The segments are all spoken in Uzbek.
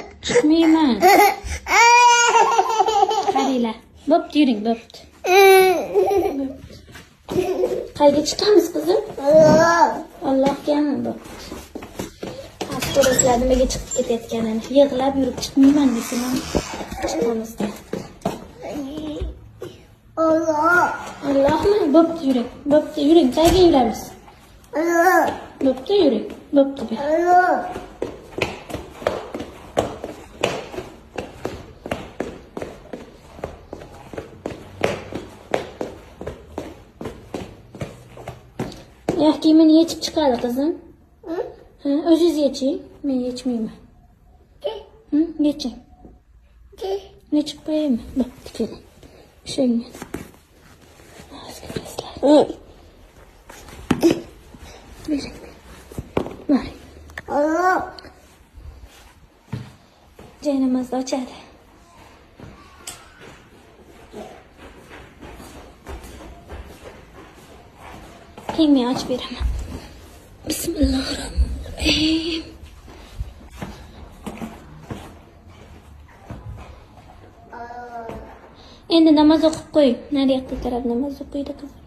Chiqmayman. Qaranglar. Bo'pti, yuring, bo'pti. Qayerga chiqamiz, qizim? Allohgami, bo'pti. Hozir ko'rasizlar nimaga chiqib ketayotganini. Yig'lab yurib chiqmayman desam ham chiqamiz da. Allohmi? Bo'pti, yuring. Bo'pti, yuring. Qayerga yuramiz? Bo'pti, yuring. Bo'pti. Oyoq kiyimini yechib chiqadi qizim. Ha, o'zingiz yeching. Men yechmayman. Yeching. Yechib qo'yaymi? Bo'pti, keling. Shunga. Bering. Boring. Joynamozni ochadi. Keyin men ochib beraman. Bismillahirrohmanirrohim. Endi namoz o'qib qo'ying. Nariyoqqa qarab namoz o'qiydi qizim.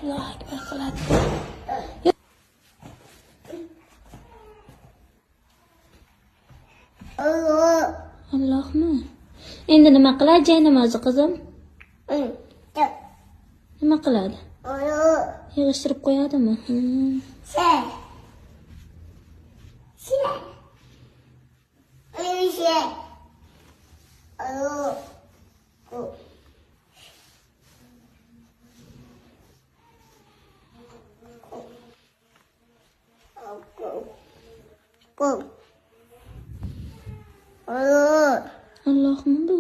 Allohu akbar qiladi. Allohmi? Endi nima qiladi joynamozni qizim? Nima qiladi? Yig'ishtirib qo'yadimi? Allohmi bu?